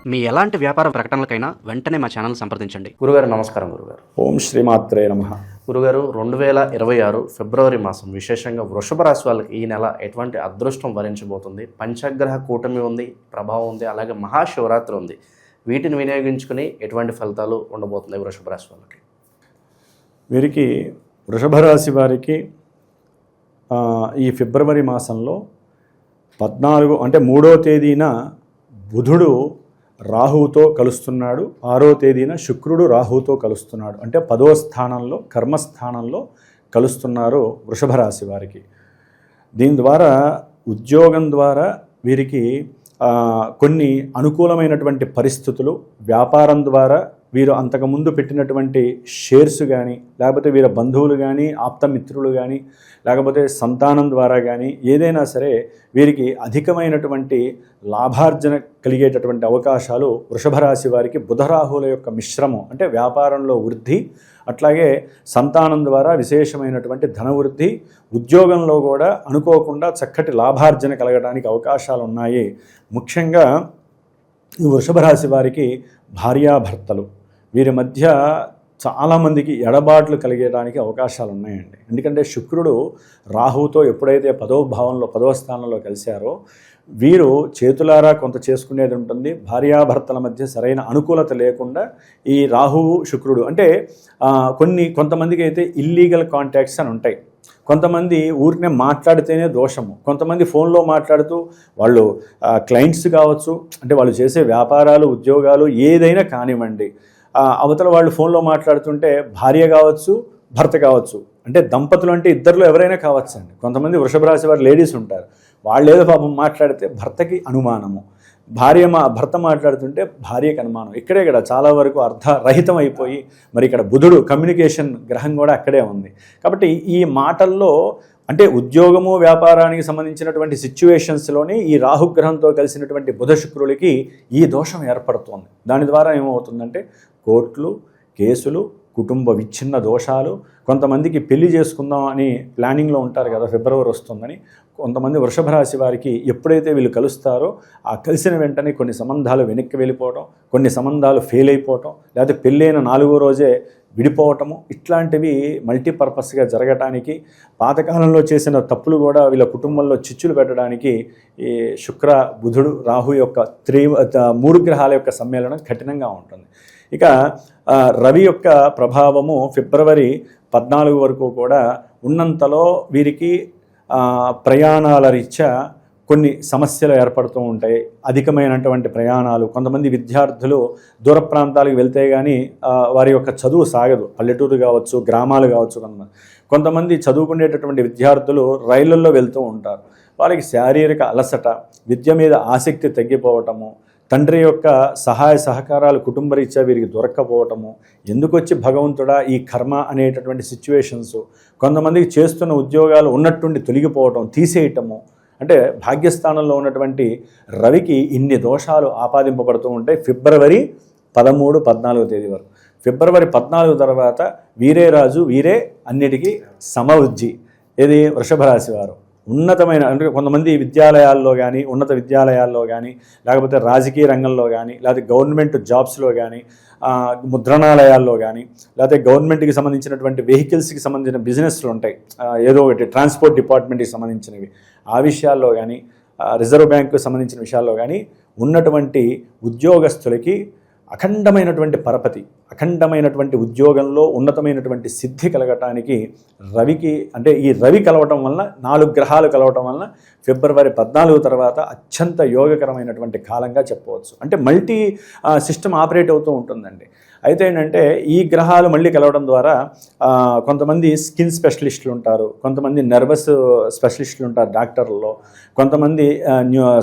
మీ ఎలాంటి వ్యాపార ప్రకటనలకైనా వెంటనే మా ఛానల్ సంప్రదించండి. గురుగారు నమస్కారం. గురుగారు ఓం శ్రీమాత్రే నమః. గురుగారు 2026 ఫిబ్రవరి మాసం విశేషంగా వృషభ రాశి వాళ్ళకి ఈ నెల ఎటువంటి అదృష్టం వరించబోతుంది? పంచగ్రహ కూటమి ఉంది, ప్రభావం ఉంది, అలాగే మహాశివరాత్రి ఉంది. వీటిని వినియోగించుకుని ఎటువంటి ఫలితాలు ఉండబోతున్నాయి వృషభ రాశి వాళ్ళకి? వీరికి వృషభ రాశి వారికి ఈ ఫిబ్రవరి మాసంలో 14 అంటే 3వ తేదీన బుధుడు రాహువుతో కలుస్తున్నాడు, 6వ తేదీన శుక్రుడు రాహువుతో కలుస్తున్నాడు. అంటే 10వ స్థానంలో కర్మస్థానంలో కలుస్తున్నారు వృషభ రాశి వారికి. దీని ద్వారా ఉద్యోగం ద్వారా వీరికి కొన్ని అనుకూలమైనటువంటి పరిస్థితులు, వ్యాపారం ద్వారా వీరు అంతకుముందు పెట్టినటువంటి షేర్స్ కానీ, లేకపోతే వీరి బంధువులు కానీ, ఆప్తమిత్రులు కానీ, లేకపోతే సంతానం ద్వారా కానీ ఏదైనా సరే వీరికి అధికమైనటువంటి లాభార్జన కలిగేటటువంటి అవకాశాలు వృషభ రాశి వారికి బుధరాహువుల యొక్క మిశ్రమం, అంటే వ్యాపారంలో వృద్ధి, అట్లాగే సంతానం ద్వారా విశేషమైనటువంటి ధనవృద్ధి, ఉద్యోగంలో కూడా అనుకోకుండా చక్కటి లాభార్జన కలగడానికి అవకాశాలు ఉన్నాయి. ముఖ్యంగా ఈ వృషభ రాశి వారికి భార్యాభర్తలు వీరి మధ్య చాలామందికి ఎడబాట్లు కలిగేయడానికి అవకాశాలు ఉన్నాయండి. ఎందుకంటే శుక్రుడు రాహువుతో ఎప్పుడైతే 10వ భావంలో 10వ స్థానంలో కలిశారో వీరు చేతులారా కొంత చేసుకునేది ఉంటుంది. భార్యాభర్తల మధ్య సరైన అనుకూలత లేకుండా ఈ రాహువు శుక్రుడు అంటే కొంతమందికి అయితే ఇల్లీగల్ కాంటాక్ట్స్ అని ఉంటాయి. కొంతమంది ఊరినే మాట్లాడితేనే దోషము, కొంతమంది ఫోన్లో మాట్లాడుతూ వాళ్ళు క్లయింట్స్ కావచ్చు, అంటే వాళ్ళు చేసే వ్యాపారాలు ఉద్యోగాలు ఏదైనా కానివ్వండి, అవతల వాళ్ళు ఫోన్లో మాట్లాడుతుంటే భార్య కావచ్చు భర్త కావచ్చు, అంటే దంపతులు అంటే ఇద్దరిలో ఎవరైనా కావచ్చు అండి. కొంతమంది వృషభ రాశి వారు లేడీస్ ఉంటారు, వాళ్ళు ఏదో పాపం మాట్లాడితే భర్తకి అనుమానము, భర్త మాట్లాడుతుంటే భార్యకి అనుమానం. ఇక్కడే ఇక్కడ చాలా వరకు అర్ధరహితం అయిపోయి మరి ఇక్కడ బుధుడు కమ్యూనికేషన్ గ్రహం కూడా అక్కడే ఉంది. కాబట్టి ఈ మాటల్లో అంటే ఉద్యోగము వ్యాపారానికి సంబంధించినటువంటి సిచ్యువేషన్స్లోని ఈ రాహుగ్రహంతో కలిసినటువంటి బుధ శుక్రులకి ఈ దోషం ఏర్పడుతోంది. దాని ద్వారా ఏమవుతుందంటే కోర్టులు, కేసులు, కుటుంబ విచ్ఛిన్న దోషాలు, కొంతమందికి పెళ్లి చేసుకుందాం అని ప్లానింగ్లో ఉంటారు కదా, ఫిబ్రవరి వస్తుందని. కొంతమంది వృషభ రాశి వారికి ఎప్పుడైతే వీళ్ళు కలుస్తారో ఆ కలిసిన వెంటనే కొన్ని సంబంధాలు వెనక్కి వెళ్ళిపోవటం, కొన్ని సంబంధాలు ఫెయిల్ అయిపోవటం, లేకపోతే పెళ్ళైన 4వ రోజే విడిపోవటము, ఇట్లాంటివి మల్టీపర్పస్గా జరగటానికి, పాతకాలంలో చేసిన తప్పులు కూడా వీళ్ళ కుటుంబంలో చిచ్చులు పెట్టడానికి ఈ శుక్ర బుధుడు రాహు యొక్క 3 గ్రహాల యొక్క సమ్మేళనం కఠినంగా ఉంటుంది. ఇక రవి యొక్క ప్రభావము ఫిబ్రవరి 14 వరకు కూడా ఉన్నంతలో వీరికి ప్రయాణాల రీత్యా కొన్ని సమస్యలు ఏర్పడుతూ ఉంటాయి. అధికమైనటువంటి ప్రయాణాలు, కొంతమంది విద్యార్థులు దూర ప్రాంతాలకు వెళ్తే కానీ వారి యొక్క చదువు సాగదు. పల్లెటూరు కావచ్చు, గ్రామాలు కావచ్చు. కొంతమంది చదువుకునేటటువంటి విద్యార్థులు రైళ్లలో వెళ్తూ ఉంటారు. వాళ్ళకి శారీరక అలసట, విద్య మీద ఆసక్తి తగ్గిపోవటము, తండ్రి యొక్క సహాయ సహకారాలు కుటుంబరీత్యా వీరికి దొరక్కపోవటము, ఎందుకు వచ్చి భగవంతుడా ఈ కర్మ అనేటటువంటి సిచ్యువేషన్స్, కొంతమందికి చేస్తున్న ఉద్యోగాలు ఉన్నట్టుండి తొలగిపోవటం, తీసేయటము, అంటే భాగ్యస్థానంలో ఉన్నటువంటి రవికి ఇన్ని దోషాలు ఆపాదింపబడుతూ ఉంటాయి ఫిబ్రవరి 13, 14వ తేదీ వరకు. ఫిబ్రవరి 14 తర్వాత వీరే రాజు వీరే అన్నిటికీ సమవుజ్జి. ఇది వృషభ రాశి వారు ఉన్నతమైన, అంటే కొంతమంది విద్యాలయాల్లో కానీ, ఉన్నత విద్యాలయాల్లో కానీ, లేకపోతే రాజకీయ రంగంలో కానీ, లేకపోతే గవర్నమెంట్ జాబ్స్లో కానీ, ముద్రణాలయాల్లో కానీ, లేకపోతే గవర్నమెంట్కి సంబంధించినటువంటి వెహికల్స్కి సంబంధించిన బిజినెస్లు ఉంటాయి, ఏదో ఒకటి ట్రాన్స్పోర్ట్ డిపార్ట్మెంట్కి సంబంధించినవి, ఆ విషయాల్లో కానీ, రిజర్వ్ బ్యాంకుకి సంబంధించిన విషయాల్లో కానీ ఉన్నటువంటి ఉద్యోగస్తులకి అఖండమైనటువంటి పరపతి, అఖండమైనటువంటి ఉద్యోగంలో ఉన్నతమైనటువంటి సిద్ధి కలగటానికి రవికి, అంటే ఈ రవి కలవటం వలన 4 గ్రహాలు కలవటం వలన ఫిబ్రవరి 14 తర్వాత అత్యంత యోగకరమైనటువంటి కాలంగా చెప్పవచ్చు. అంటే మల్టీ సిస్టమ్ ఆపరేట్ అవుతూ ఉంటుందండి. అయితే ఏంటంటే ఈ గ్రహాలు మళ్ళీ కలవడం ద్వారా కొంతమంది స్కిన్ స్పెషలిస్టులు ఉంటారు, కొంతమంది నర్వస్ స్పెషలిస్టులు ఉంటారు డాక్టర్లలో, కొంతమంది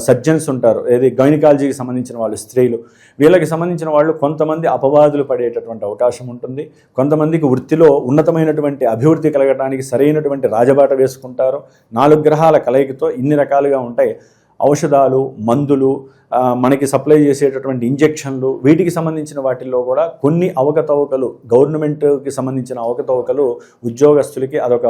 సర్జన్స్ ఉంటారు, ఏది గైనకాలజీకి సంబంధించిన వాళ్ళు స్త్రీలు, వీళ్ళకి సంబంధించిన వాళ్ళు కొంతమంది అపవాదులు పడేటటువంటి అవకాశం ఉంటుంది. కొంతమందికి వృత్తిలో ఉన్నతమైనటువంటి అభివృద్ధి కలగడానికి సరైనటువంటి రాజబాట వేసుకుంటారు. 4 గ్రహాల కలయికతో ఇన్ని రకాలుగా ఉంటాయి. ఔషధాలు, మందులు, మనకి సప్లై చేసేటటువంటి ఇంజెక్షన్లు, వీటికి సంబంధించిన వాటిల్లో కూడా కొన్ని అవకతవకలు, గవర్నమెంట్కి సంబంధించిన అవకతవకలు ఉద్యోగస్తులకి అదొక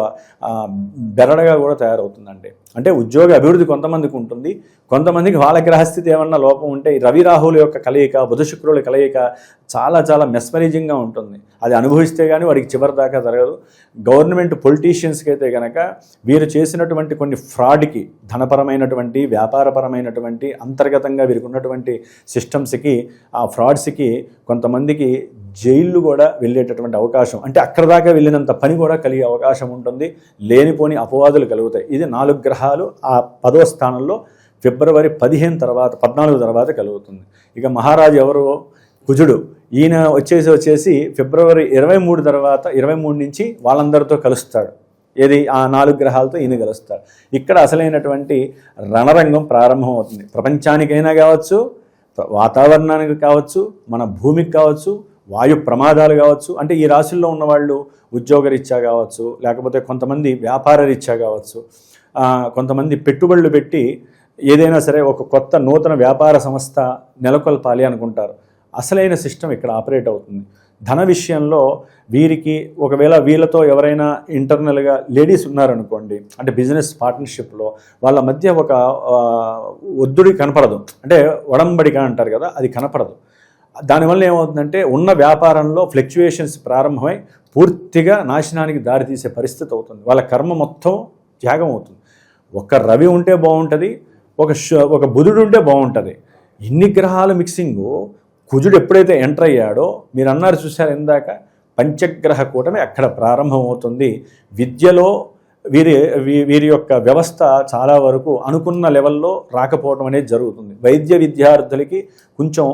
బెరడగా కూడా తయారవుతుందండి. అంటే ఉద్యోగ అభివృద్ధి కొంతమందికి ఉంటుంది, కొంతమందికి వాళ్ళ గ్రహస్థితి ఏమన్నా లోపం ఉంటే ఈ రవి రాహుల యొక్క కలయిక, బుధ శుక్రుల కలయిక చాలా చాలా మెస్మరైజింగ్గా ఉంటుంది. అది అనుభవిస్తే కానీ వాడికి చివరి దాకా జరగదు. గవర్నమెంట్ పొలిటీషియన్స్కి అయితే కనుక వీరు చేసినటువంటి కొన్ని ఫ్రాడ్కి, ధనపరమైనటువంటి వ్యాపారపరమైనటువంటి అంతర్గతంగా వీరికి ఉన్నటువంటి సిస్టమ్స్కి, ఆ ఫ్రాడ్స్కి కొంతమందికి జైళ్ళు కూడా వెళ్ళేటటువంటి అవకాశం, అంటే అక్కడ దాకా వెళ్ళినంత పని కూడా కలిగే అవకాశం ఉంటుంది. లేనిపోని అపవాదులు కలుగుతాయి. ఇది 4 గ్రహాలు ఆ 10వ స్థానంలో ఫిబ్రవరి 14 తర్వాత కలుగుతుంది. ఇక మహారాజు ఎవరు? కుజుడు. ఈయన వచ్చేసి ఫిబ్రవరి 23 నుంచి వాళ్ళందరితో కలుస్తాడు. ఏది? ఆ 4 గ్రహాలతో ఈయన కలుస్తాడు. ఇక్కడ అసలైనటువంటి రణరంగం ప్రారంభమవుతుంది. ప్రపంచానికైనా కావచ్చు, వాతావరణానికి కావచ్చు, మన భూమికి కావచ్చు, వాయు ప్రమాదాలు కావచ్చు. అంటే ఈ రాశుల్లో ఉన్నవాళ్ళు ఉద్యోగరీత్యా కావచ్చు, లేకపోతే కొంతమంది వ్యాపార రీత్యా కావచ్చు, కొంతమంది పెట్టుబడులు పెట్టి ఏదైనా సరే ఒక కొత్త నూతన వ్యాపార సంస్థ నెలకొల్పాలి అనుకుంటారు. అసలైన సిస్టమ్ ఇక్కడ ఆపరేట్ అవుతుంది. ధన విషయంలో వీరికి ఒకవేళ వీళ్ళతో ఎవరైనా ఇంటర్నల్గా లేడీస్ ఉన్నారనుకోండి, అంటే బిజినెస్ పార్ట్నర్షిప్లో వాళ్ళ మధ్య ఒక ఒత్తిడి కనపడదు, అంటే ఒడంబడిక అంటారు కదా, అది కనపడదు. దానివల్ల ఏమవుతుందంటే ఉన్న వ్యాపారంలో ఫ్లక్చుయేషన్స్ ప్రారంభమై పూర్తిగా నాశనానికి దారితీసే పరిస్థితి అవుతుంది. వాళ్ళ కర్మ మొత్తం త్యాగం అవుతుంది. ఒక రవి ఉంటే బాగుంటుంది, ఒక బుధుడు ఉంటే బాగుంటుంది. ఇన్ని గ్రహాల మిక్సింగు కుజుడు ఎప్పుడైతే ఎంటర్ అయ్యాడో, మీరు అన్నారు చూశారు ఇందాక, పంచగ్రహ కూటమి అక్కడ ప్రారంభమవుతుంది. విద్యలో వీరి యొక్క వ్యవస్థ చాలా వరకు అనుకున్న లెవెల్లో రాకపోవడం అనేది జరుగుతుంది. వైద్య విద్యార్థులకి కొంచెం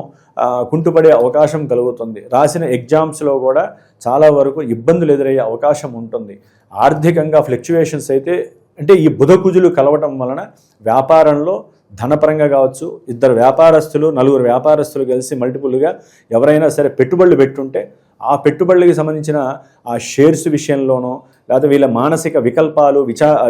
కుంటుపడే అవకాశం కలుగుతుంది. రాసిన ఎగ్జామ్స్లో కూడా చాలా వరకు ఇబ్బందులు ఎదురయ్యే అవకాశం ఉంటుంది. ఆర్థికంగా ఫ్లక్చువేషన్స్ అయితే, అంటే ఈ బుధ కుజులు కలవటం వలన వ్యాపారంలో ధనపరంగా కావచ్చు, 2 వ్యాపారస్తులు 4 వ్యాపారస్తులు కలిసి మల్టిపుల్గా ఎవరైనా సరే పెట్టుబడులు పెట్టుంటే ఆ పెట్టుబడులకి సంబంధించిన ఆ షేర్స్ విషయంలోనో, లేకపోతే వీళ్ళ మానసిక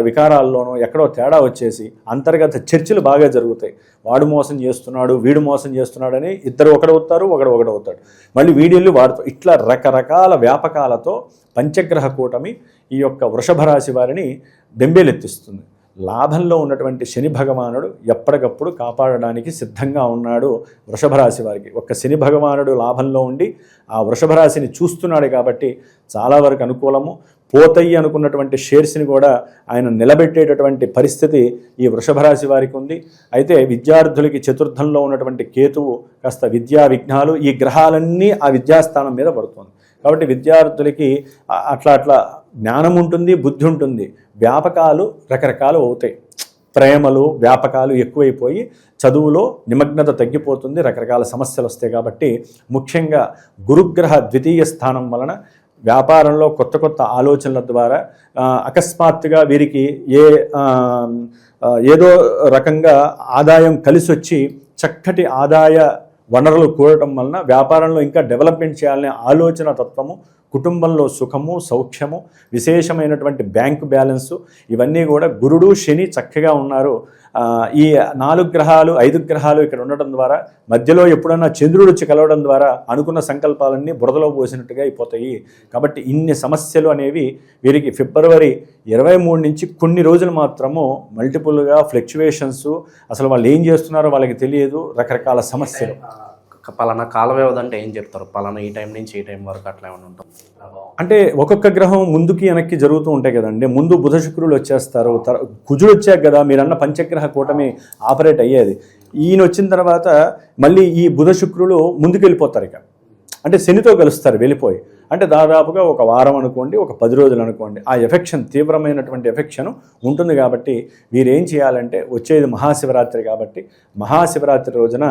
వికారాల్లోనో ఎక్కడో తేడా వచ్చేసి అంతర్గత చర్చలు బాగా జరుగుతాయి. వాడు మోసం చేస్తున్నాడు, వీడు మోసం చేస్తున్నాడని ఇద్దరు ఒకడవుతారు, ఒకడవుతాడు, మళ్ళీ వీడియోలు వాడుతూ ఇట్లా రకరకాల వ్యాపకాలతో పంచగ్రహ కూటమి ఈ యొక్క వృషభ రాశి వారిని బెంబేలెత్తిస్తుంది. లాభంలో ఉన్నటువంటి శని భగవానుడు ఎప్పటికప్పుడు కాపాడడానికి సిద్ధంగా ఉన్నాడు వృషభ రాశి వారికి. ఒక్క శని భగవానుడు లాభంలో ఉండి ఆ వృషభ రాశిని చూస్తున్నాడు కాబట్టి చాలా వరకు అనుకూలము. పోతాయి అనుకున్నటువంటి షేర్స్ని కూడా ఆయన నిలబెట్టేటటువంటి పరిస్థితి ఈ వృషభ రాశి వారికి ఉంది. అయితే విద్యార్థులకి చతుర్థంలో ఉన్నటువంటి కేతువు కాస్త విద్యా విఘ్నాలు, ఈ గ్రహాలన్నీ ఆ విద్యాస్థానం మీద పడుతుంది. కాబట్టి విద్యార్థులకి అట్లా జ్ఞానం ఉంటుంది, బుద్ధి ఉంటుంది, వ్యాపకాలు రకరకాలు అవుతాయి. ప్రేమలు వ్యాపకాలు ఎక్కువైపోయి చదువులో నిమగ్నత తగ్గిపోతుంది, రకరకాల సమస్యలు వస్తాయి. కాబట్టి ముఖ్యంగా గురుగ్రహ 2వ స్థానం వలన వ్యాపారంలో కొత్త ఆలోచనల ద్వారా అకస్మాత్తుగా వీరికి ఏదో రకంగా ఆదాయం కలిసి వచ్చి చక్కటి ఆదాయ వనరులు కూడటం వలన వ్యాపారంలో ఇంకా డెవలప్మెంట్ చేయాలనే ఆలోచన తత్వము, కుటుంబంలో సుఖము, సౌఖ్యము, విశేషమైనటువంటి బ్యాంకు బ్యాలెన్సు, ఇవన్నీ కూడా గురుడు శని చక్కగా ఉన్నారు. ఈ 4 గ్రహాలు 5 గ్రహాలు ఇక్కడ ఉండటం ద్వారా మధ్యలో ఎప్పుడన్నా చంద్రుడు వచ్చి కలవడం ద్వారా అనుకున్న సంకల్పాలన్నీ బురదలో పోసినట్టుగా అయిపోతాయి. కాబట్టి ఇన్ని సమస్యలు అనేవి వీరికి ఫిబ్రవరి 23 నుంచి కొన్ని రోజులు మాత్రము మల్టిపుల్గా ఫ్లక్చువేషన్స్, అసలు వాళ్ళు ఏం చేస్తున్నారో వాళ్ళకి తెలియదు, రకరకాల సమస్యలు. పలానా కాల వ్యవధి అంటే ఏం చెప్తారు? పలానా ఈ టైం నుంచి ఈ టైం వరకు అట్లా ఏమైనా ఉంటుంది? అంటే ఒక్కొక్క గ్రహం ముందుకి వెనక్కి జరుగుతూ ఉంటాయి కదండి. ముందు బుధ శుక్రులు వచ్చేస్తారు, కుజుడు వచ్చాక కదా మీరన్న పంచగ్రహ కూటమి ఆపరేట్ అయ్యేది. ఈయన వచ్చిన తర్వాత మళ్ళీ ఈ బుధ శుక్రులు ముందుకు వెళ్ళిపోతారు. ఇక అంటే శనితో కలుస్తారు వెళ్ళిపోయి. అంటే దాదాపుగా ఒక వారం అనుకోండి, ఒక 10 రోజులు అనుకోండి, ఆ ఎఫెక్షన్ తీవ్రమైనటువంటి ఎఫెక్షన్ ఉంటుంది. కాబట్టి వీరేం చేయాలంటే, వచ్చేది మహాశివరాత్రి కాబట్టి మహాశివరాత్రి రోజున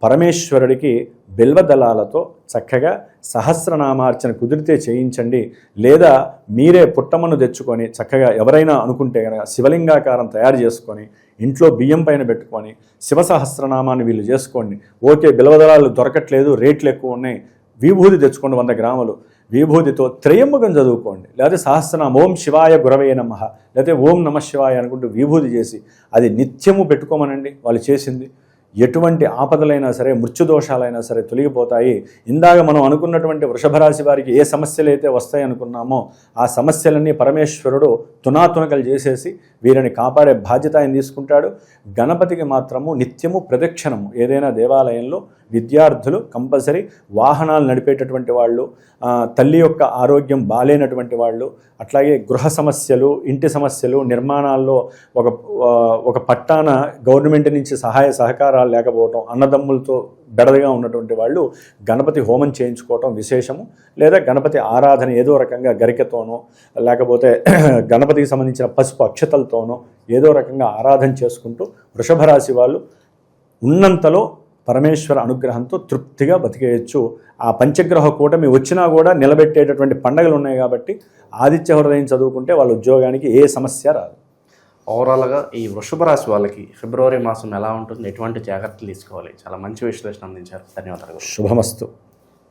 పరమేశ్వరుడికి బిల్వదళాలతో చక్కగా సహస్రనామార్చన కుదిరితే చేయించండి. లేదా మీరే పుట్టమను తెచ్చుకొని చక్కగా ఎవరైనా అనుకుంటే కనుక శివలింగాకారం తయారు చేసుకొని ఇంట్లో బియ్యం పైన పెట్టుకొని శివ సహస్రనామాన్ని వీళ్ళు చేసుకోండి. ఓకే, బిల్వదళాలు దొరకట్లేదు, రేట్లు ఎక్కువ ఉన్నాయి, విభూతి తెచ్చుకోండి 100 గ్రాములు. విభూతితో త్రయముఖం చదువుకోండి, లేకపోతే సహస్రనామం ఓం శివాయ గురవే నమః, లేకపోతే ఓం నమ శివాయ అనుకుంటూ విభూతి చేసి అది నిత్యము పెట్టుకోమనండి. వాళ్ళు చేసింది ఎటువంటి ఆపదలైనా సరే, మృత్యుదోషాలైనా సరే తొలగిపోతాయి. ఇందాక మనం అనుకున్నటువంటి వృషభ రాశి వారికి ఏ సమస్యలు అయితే వస్తాయి అనుకున్నామో ఆ సమస్యలన్నీ పరమేశ్వరుడు తునాతునకలు చేసేసి వీరిని కాపాడే బాధ్యత ఆయన తీసుకుంటాడు. గణపతికి మాత్రము నిత్యము ప్రదక్షిణము, ఏదైనా దేవాలయంలో విద్యార్థులు కంపల్సరీ వాహనాలు నడిపేటటువంటి వాళ్ళు, తల్లి యొక్క ఆరోగ్యం బాలేనటువంటి వాళ్ళు, అట్లాగే గృహ సమస్యలు, ఇంటి సమస్యలు, నిర్మాణాల్లో ఒక పట్టాన గవర్నమెంట్ నుంచి సహాయ సహకారాలు లేకపోవటం, అన్నదమ్ములతో బెడదగా ఉన్నటువంటి వాళ్ళు గణపతి హోమం చేయించుకోవటం విశేషము. లేదా గణపతి ఆరాధన ఏదో రకంగా గరికతోనో లేకపోతే గణపతికి సంబంధించిన పసుపు అక్షతలతోనో ఏదో రకంగా ఆరాధన చేసుకుంటూ వృషభ రాశి వాళ్ళు ఉన్నంతలో పరమేశ్వర అనుగ్రహంతో తృప్తిగా బతికేయచ్చు. ఆ పంచగ్రహ కూటమి వచ్చినా కూడా నిలబెట్టేటటువంటి పండగలు ఉన్నాయి కాబట్టి ఆదిత్య హృదయం చదువుకుంటే వాళ్ళ ఉద్యోగానికి ఏ సమస్య రాదు. ఓవరాల్గా ఈ వృషభ రాశి వాళ్ళకి ఫిబ్రవరి మాసం ఎలా ఉంటుంది, ఎటువంటి జాగ్రత్తలు తీసుకోవాలి, చాలా మంచి విశ్లేషణ అందించారు. ధన్యవాదాలు. శుభమస్తు.